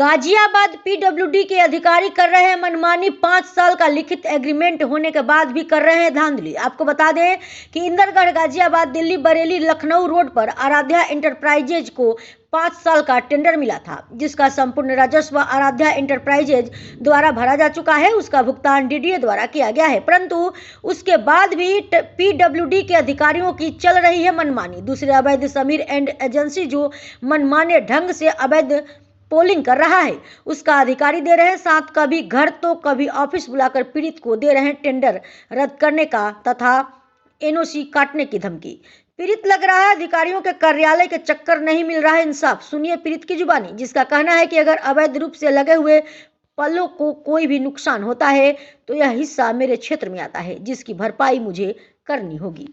Ghaziabad PWD के अधिकारी कर रहे हैं मनमानी। 5 साल का लिखित एग्रीमेंट होने के बाद भी कर रहे हैं धांधली। आपको बता दें कि इंदरगढ़ गाजियाबाद दिल्ली बरेली लखनऊ रोड पर आराध्या इंटरप्राइजेज को 5 साल का टेंडर मिला था, जिसका संपूर्ण राजस्व आराध्या इंटरप्राइजेज द्वारा भरा जा चुका है। उसका भुगतान डीडीए द्वारा किया गया है, परंतु उसके बाद भी पीडब्ल्यूडी के अधिकारियों की चल रही है मनमानी। दूसरे अवैध समीर एंड एजेंसी जो मनमाने ढंग से अवैध पोलिंग कर रहा है, उसका अधिकारी दे रहे हैं साथ। कभी घर तो कभी ऑफिस बुलाकर पीड़ित को दे रहे हैं टेंडर रद्द करने का तथा एनओसी काटने की धमकी। पीड़ित लग रहा है अधिकारियों के कार्यालय के चक्कर नहीं मिल रहा है इंसाफ। सुनिए पीड़ित की जुबानी, जिसका कहना है कि अगर अवैध रूप से लगे हुए पलों को कोई भी नुकसान होता है तो यह हिस्सा मेरे क्षेत्र में आता है, जिसकी भरपाई मुझे करनी होगी।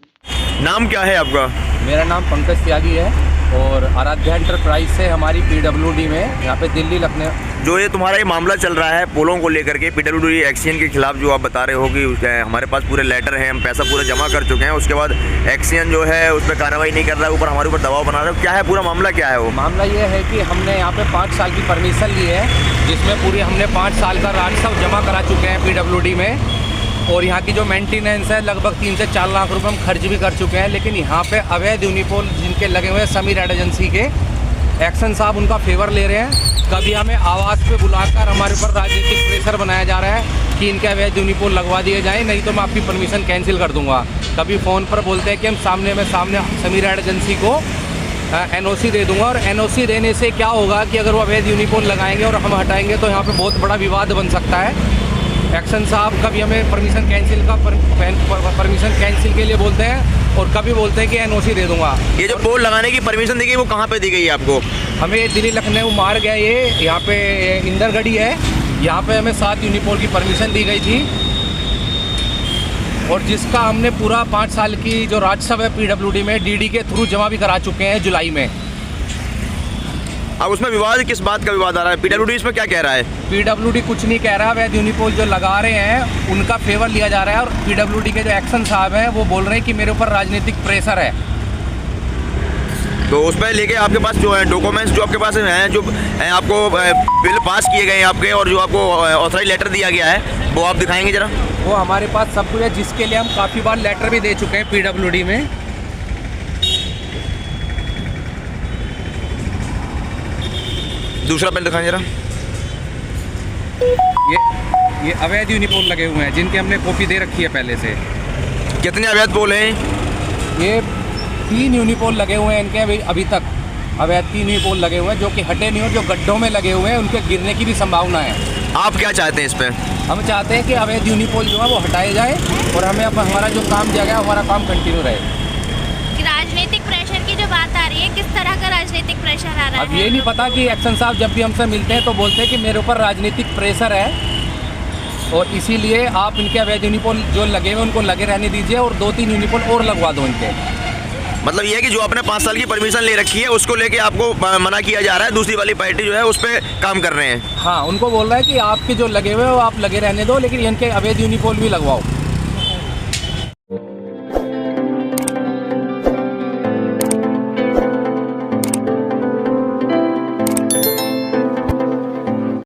नाम क्या है आपका? मेरा नाम पंकज त्यागी है और आराध्या एंटरप्राइज से हमारी पीडब्ल्यूडी में यहाँ पे दिल्ली लखनऊ जो ये तुम्हारा ये मामला चल रहा है पोलों को लेकर के पीडब्ल्यूडी एक्सचेंज के खिलाफ, जो आप बता रहे हो कि हमारे पास पूरे लेटर हैं, हम पैसा पूरा जमा कर चुके हैं, उसके बाद एक्सचेंज जो है उस पर कार्रवाई नहीं कर रहा है, ऊपर हमारे ऊपर दबाव बना रहे हो, क्या है पूरा मामला? क्या है वो मामला? ये है कि हमने यहाँ पे 5 साल की परमिशन ली है, जिसमें पूरी हमने 5 साल का राजस्व जमा करा चुके हैं पीडब्ल्यूडी में। और यहाँ की जो मेंटेनेंस है लगभग 3 से 4 लाख रुपए हम खर्च भी कर चुके हैं। लेकिन यहाँ पे अवैध यूनिपोल जिनके लगे हुए हैं समीर एड एजेंसी के, एक्शन साहब उनका फेवर ले रहे हैं। कभी हमें आवाज़ पे बुलाकर हमारे ऊपर राजनीतिक प्रेशर बनाया जा रहा है कि इनके अवैध यूनिपोल लगवा दिए जाएँ, नहीं तो मैं आपकी परमिशन कैंसिल कर दूँगा। कभी फ़ोन पर बोलते हैं कि हम सामने समीर एड एजेंसी को एनओसी दे दूँगा, और एनओसी देने से क्या होगा कि अगर वो अवैध यूनिपोल लगाएंगे और हम हटाएंगे तो यहाँ पर बहुत बड़ा विवाद बन सकता है। एक्शन साहब कभी हमें परमिशन कैंसिल के लिए बोलते हैं और कभी बोलते हैं कि एनओसी दे दूंगा। ये जो पोल लगाने की परमिशन दी गई वो कहाँ पे दी गई है आपको? हमें दिल्ली लखनऊ मार्ग है, ये यहाँ पे इंदरगढ़ी है, यहाँ पे हमें 7 यूनिपोल की परमिशन दी गई थी, और जिसका हमने पूरा 5 साल की जो राजस्व है पीडब्ल्यूडी में डीडी के थ्रू जमा भी करा चुके हैं जुलाई में। अब उसमें विवाद किस बात का विवाद आ रहा है? पीडब्ल्यूडी इसमें क्या कह रहा है? पीडब्ल्यूडी कुछ नहीं कह रहा है, वह यूनिपोल जो लगा रहे हैं उनका फेवर लिया जा रहा है, और पीडब्ल्यूडी के जो एक्शन साहब हैं वो बोल रहे हैं कि मेरे ऊपर राजनीतिक प्रेशर है। तो उस पर लेके आपके पास जो है डॉक्यूमेंट्स जो आपके पास हैं, जो आपको बिल पास किए गए हैं आपके, और जो आपको ऑथराइज लेटर दिया गया है, वो आप दिखाएंगे जरा? वो हमारे पास सब कुछ है, जिसके लिए हम काफ़ी बार लेटर भी दे चुके हैं पीडब्ल्यूडी में। दूसरा बिल दिखाएं जरा। ये अवैध यूनिपोल लगे हुए हैं, जिनके हमने कॉपी दे रखी है पहले से। कितने अवैध पोल हैं? ये 3 यूनिपोल लगे हुए हैं इनके अभी तक अवैध 3 यूनिपोल लगे हुए हैं, जो कि हटे नहीं हो, जो गड्ढों में लगे हुए हैं, उनके गिरने की भी संभावना है। आप क्या चाहते हैं इस पर? हम चाहते हैं कि अवैध यूनिपोल जो है वो हटाए जाए और हमें अब हमारा जो काम दिया गया हमारा काम कंटिन्यू रहे। राजनीतिक प्रेशर की जो बात आ रही है, किस तरह का राजनीतिक प्रेशर आ रहा है? अब ये नहीं पता कि एक्शन साहब जब भी हमसे मिलते हैं तो बोलते हैं कि मेरे ऊपर राजनीतिक प्रेशर है, और इसीलिए आप इनके अवैध यूनिपोल जो लगे हुए उनको लगे रहने दीजिए और 2-3 यूनिपोल और लगवा दो इनके। मतलब ये है कि जो आपने 5 साल की परमिशन ले रखी है उसको लेके आपको मना किया जा रहा है, दूसरी वाली पार्टी जो है उस पर काम कर रहे हैं। हाँ, उनको बोल रहा है कि आपके जो लगे हुए हैं वो आप लगे रहने दो, लेकिन इनके अवैध यूनिपोल भी लगवाओ।